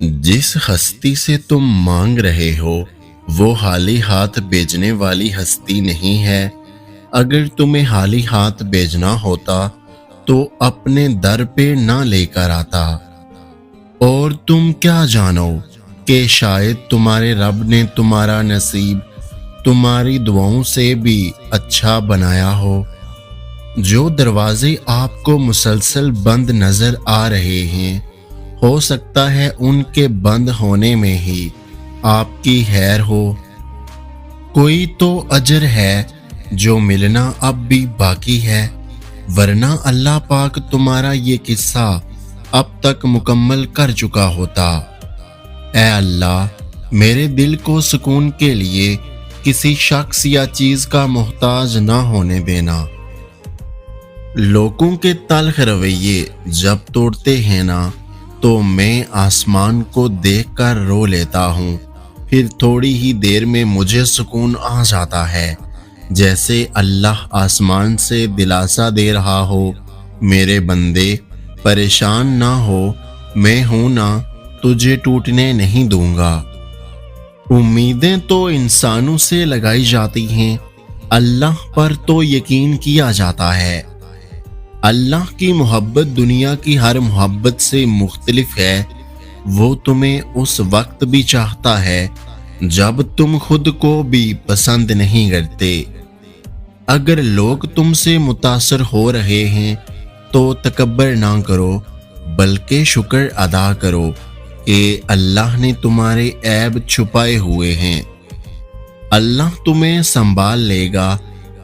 جس ہستی سے تم مانگ رہے ہو وہ خالی ہاتھ بھیجنے والی ہستی نہیں ہے۔ اگر تمہیں خالی ہاتھ بھیجنا ہوتا تو اپنے در پہ نہ لے کر آتا۔ اور تم کیا جانو کہ شاید تمہارے رب نے تمہارا نصیب تمہاری دعاؤں سے بھی اچھا بنایا ہو۔ جو دروازے آپ کو مسلسل بند نظر آ رہے ہیں، ہو سکتا ہے ان کے بند ہونے میں ہی آپ کی خیر ہو۔ کوئی تو اجر ہے جو ملنا اب بھی باقی ہے، ورنہ اللہ پاک تمہارا یہ قصہ اب تک مکمل کر چکا ہوتا۔ اے اللہ، میرے دل کو سکون کے لیے کسی شخص یا چیز کا محتاج نہ ہونے دینا۔ لوگوں کے تلخ رویے جب توڑتے ہیں نا تو میں آسمان کو دیکھ کر رو لیتا ہوں، پھر تھوڑی ہی دیر میں مجھے سکون آ جاتا ہے، جیسے اللہ آسمان سے دلاسا دے رہا ہو، میرے بندے پریشان نہ ہو، میں ہوں نا، تجھے ٹوٹنے نہیں دوں گا۔ امیدیں تو انسانوں سے لگائی جاتی ہیں، اللہ پر تو یقین کیا جاتا ہے۔ اللہ کی محبت دنیا کی ہر محبت سے مختلف ہے۔ وہ تمہیں اس وقت بھی چاہتا ہے جب تم خود کو بھی پسند نہیں کرتے۔ اگر لوگ تم سے متاثر ہو رہے ہیں تو تکبر نہ کرو، بلکہ شکر ادا کرو کہ اللہ نے تمہارے عیب چھپائے ہوئے ہیں۔ اللہ تمہیں سنبھال لے گا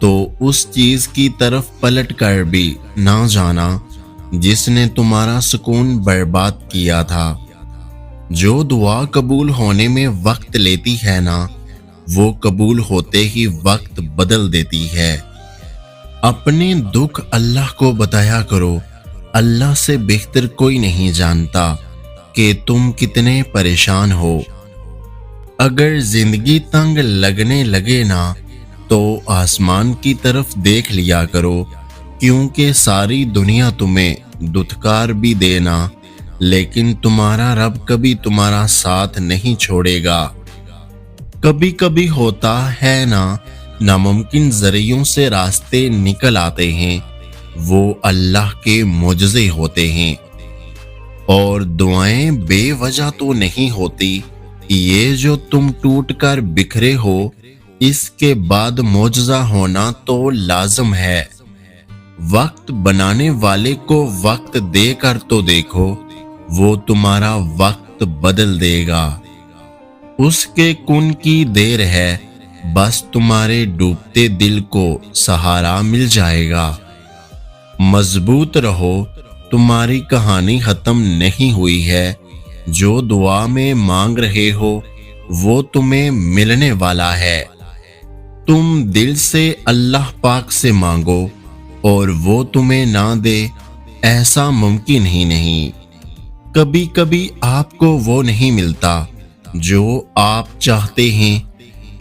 تو اس چیز کی طرف پلٹ کر بھی نہ جانا جس نے تمہارا سکون برباد کیا تھا۔ جو دعا قبول ہونے میں وقت لیتی ہے نا، وہ قبول ہوتے ہی وقت بدل دیتی ہے۔ اپنے دکھ اللہ کو بتایا کرو، اللہ سے بہتر کوئی نہیں جانتا کہ تم کتنے پریشان ہو۔ اگر زندگی تنگ لگنے لگے نا تو آسمان کی طرف دیکھ لیا کرو، کیونکہ ساری دنیا تمہیں دھتکار بھی دینا، لیکن تمہارا رب کبھی تمہارا ساتھ نہیں چھوڑے گا۔ کبھی کبھی ہوتا ہے نا، ناممکن ذریعوں سے راستے نکل آتے ہیں، وہ اللہ کے معجزے ہوتے ہیں۔ اور دعائیں بے وجہ تو نہیں ہوتی، یہ جو تم ٹوٹ کر بکھرے ہو، اس کے بعد معجزہ ہونا تو لازم ہے۔ وقت بنانے والے کو وقت دے کر تو دیکھو، وہ تمہارا وقت بدل دے گا۔ اس کے کن کی دیر ہے، بس تمہارے ڈوبتے دل کو سہارا مل جائے گا۔ مضبوط رہو، تمہاری کہانی ختم نہیں ہوئی ہے۔ جو دعا میں مانگ رہے ہو وہ تمہیں ملنے والا ہے۔ تم دل سے اللہ پاک سے مانگو اور وہ تمہیں نہ دے، ایسا ممکن ہی نہیں۔ کبھی کبھی آپ کو وہ نہیں ملتا جو آپ چاہتے ہیں،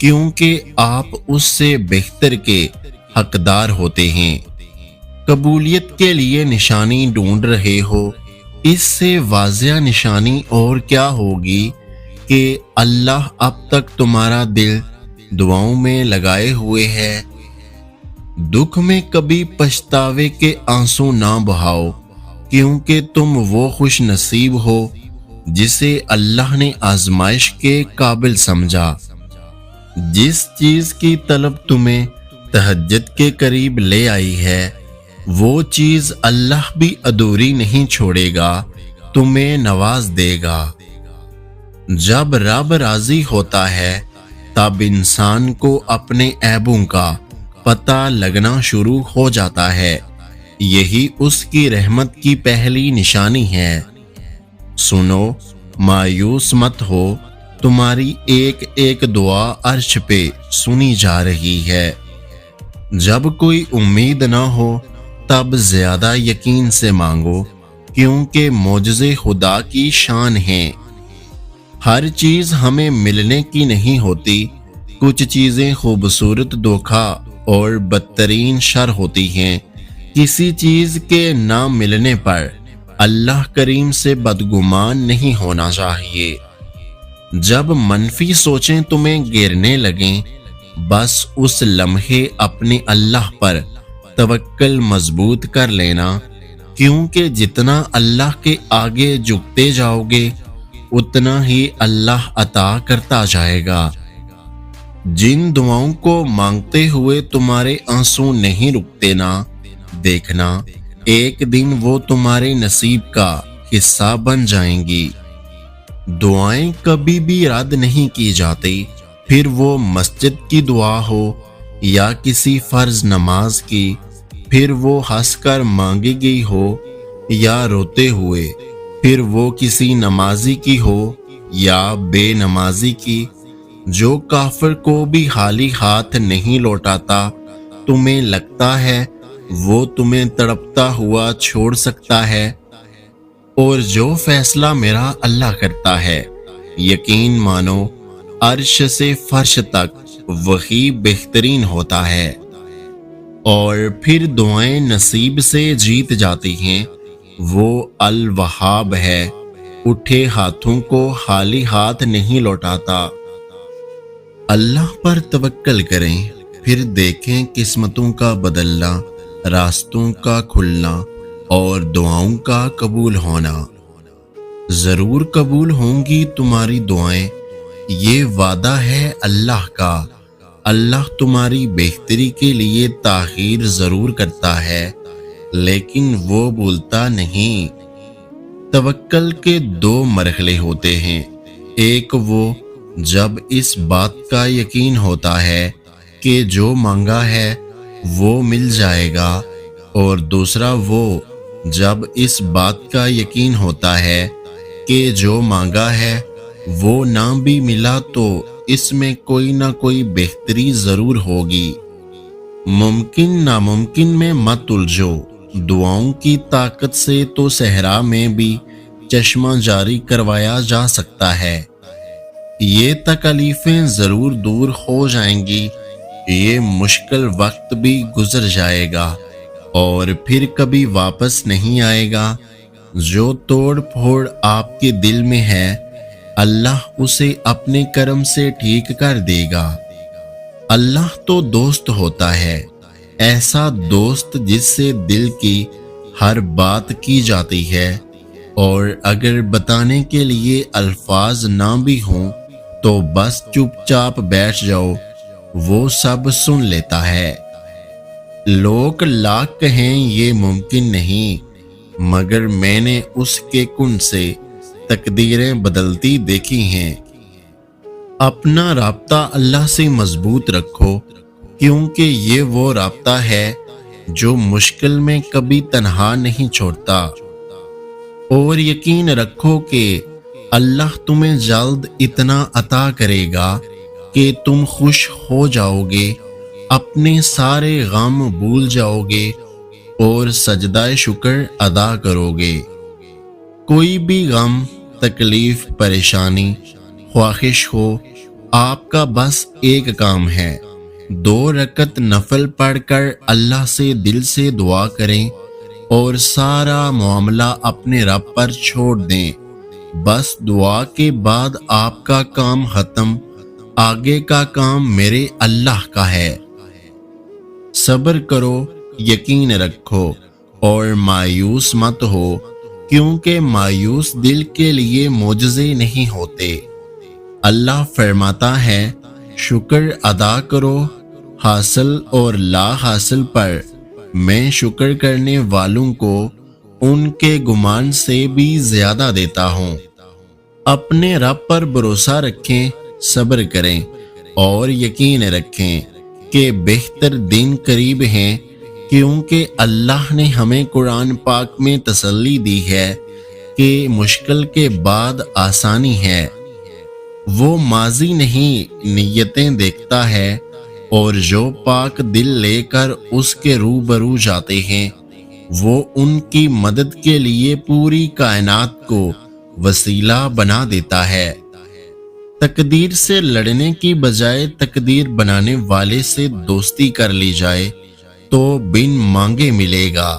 کیونکہ آپ اس سے بہتر کے حقدار ہوتے ہیں۔ قبولیت کے لیے نشانی ڈھونڈ رہے ہو، اس سے واضح نشانی اور کیا ہوگی کہ اللہ اب تک تمہارا دل دعاؤں میں لگائے ہوئے ہے۔ دکھ میں کبھی پچھتاوے کے آنسو نہ بہاؤ، کیونکہ تم وہ خوش نصیب ہو جسے اللہ نے آزمائش کے قابل سمجھا۔ جس چیز کی طلب تمہیں تہجد کے قریب لے آئی ہے، وہ چیز اللہ بھی ادھوری نہیں چھوڑے گا، تمہیں نواز دے گا۔ جب رب راضی ہوتا ہے تب انسان کو اپنے عیبوں کا پتہ لگنا شروع ہو جاتا ہے، یہی اس کی رحمت کی پہلی نشانی ہے۔ سنو، مایوس مت ہو، تمہاری ایک ایک دعا عرش پہ سنی جا رہی ہے۔ جب کوئی امید نہ ہو تب زیادہ یقین سے مانگو، کیونکہ معجزے خدا کی شان ہیں۔ ہر چیز ہمیں ملنے کی نہیں ہوتی، کچھ چیزیں خوبصورت دھوکہ اور بدترین شر ہوتی ہیں۔ کسی چیز کے نہ ملنے پر اللہ کریم سے بدگمان نہیں ہونا چاہیے۔ جب منفی سوچیں تمہیں گھیرنے لگیں، بس اس لمحے اپنے اللہ پر توکل مضبوط کر لینا، کیونکہ جتنا اللہ کے آگے جھکتے جاؤ گے اتنا ہی اللہ عطا کرتا جائے گا۔ جن دعاؤں کو مانگتے ہوئے تمہارے آنسو نہیں رکتے نا، دیکھنا ایک دن وہ تمہارے نصیب کا حصہ بن جائیں گی۔ دعائیں کبھی بھی رد نہیں کی جاتی، پھر وہ مسجد کی دعا ہو یا کسی فرض نماز کی، پھر وہ ہنس کر مانگی گئی ہو یا روتے ہوئے، پھر وہ کسی نمازی کی ہو یا بے نمازی کی۔ جو کافر کو بھی خالی ہاتھ نہیں لوٹاتا، تمہیں لگتا ہے وہ تمہیں تڑپتا ہوا چھوڑ سکتا ہے؟ اور جو فیصلہ میرا اللہ کرتا ہے، یقین مانو عرش سے فرش تک وہی بہترین ہوتا ہے۔ اور پھر دعائیں نصیب سے جیت جاتی ہیں، وہ الوہاب ہے، اٹھے ہاتھوں کو خالی ہاتھ نہیں لوٹاتا۔ اللہ پر توکل کریں، پھر دیکھیں قسمتوں کا بدلنا، راستوں کا کھلنا اور دعاؤں کا قبول ہونا۔ ضرور قبول ہوں گی تمہاری دعائیں، یہ وعدہ ہے اللہ کا۔ اللہ تمہاری بہتری کے لیے تاخیر ضرور کرتا ہے، لیکن وہ بھولتا نہیں۔ توکل کے دو مرحلے ہوتے ہیں، ایک وہ جب اس بات کا یقین ہوتا ہے کہ جو مانگا ہے وہ مل جائے گا، اور دوسرا وہ جب اس بات کا یقین ہوتا ہے کہ جو مانگا ہے وہ نہ بھی ملا تو اس میں کوئی نہ کوئی بہتری ضرور ہوگی۔ ممکن ناممکن میں مت الجھو، دعاؤں کی طاقت سے تو صحرا میں بھی چشمہ جاری کروایا جا سکتا ہے۔ یہ تکلیفیں ضرور دور ہو جائیں گی، یہ مشکل وقت بھی گزر جائے گا اور پھر کبھی واپس نہیں آئے گا۔ جو توڑ پھوڑ آپ کے دل میں ہے، اللہ اسے اپنے کرم سے ٹھیک کر دے گا۔ اللہ تو دوست ہوتا ہے، ایسا دوست جس سے دل کی ہر بات کی جاتی ہے، اور اگر بتانے کے لیے الفاظ نہ بھی ہوں تو بس چپ چاپ بیٹھ جاؤ، وہ سب سن لیتا ہے۔ لوگ لاکھ کہیں یہ ممکن نہیں، مگر میں نے اس کے کن سے تقدیریں بدلتی دیکھی ہیں۔ اپنا رابطہ اللہ سے مضبوط رکھو، کیونکہ یہ وہ رابطہ ہے جو مشکل میں کبھی تنہا نہیں چھوڑتا۔ اور یقین رکھو کہ اللہ تمہیں جلد اتنا عطا کرے گا کہ تم خوش ہو جاؤ گے، اپنے سارے غم بھول جاؤ گے اور سجدہ شکر ادا کرو گے۔ کوئی بھی غم، تکلیف، پریشانی، خواہش ہو، آپ کا بس ایک کام ہے، 2 رکعت نفل پڑھ کر اللہ سے دل سے دعا کریں اور سارا معاملہ اپنے رب پر چھوڑ دیں۔ بس دعا کے بعد آپ کا کام ختم، آگے کا کام میرے اللہ کا ہے۔ صبر کرو، یقین رکھو اور مایوس مت ہو، کیونکہ مایوس دل کے لیے معجزے نہیں ہوتے۔ اللہ فرماتا ہے، شکر ادا کرو، حاصل اور لا حاصل پر میں شکر کرنے والوں کو ان کے گمان سے بھی زیادہ دیتا ہوں۔ اپنے رب پر بھروسہ رکھیں، صبر کریں اور یقین رکھیں کہ بہتر دن قریب ہیں، کیونکہ اللہ نے ہمیں قرآن پاک میں تسلی دی ہے کہ مشکل کے بعد آسانی ہے۔ وہ ماضی نہیں نیتیں دیکھتا ہے، اور جو پاک دل لے کر اس کے روبرو جاتے ہیں وہ ان کی مدد کے لیے پوری کائنات کو وسیلہ بنا دیتا ہے۔ تقدیر سے لڑنے کی بجائے تقدیر بنانے والے سے دوستی کر لی جائے تو بن مانگے ملے گا۔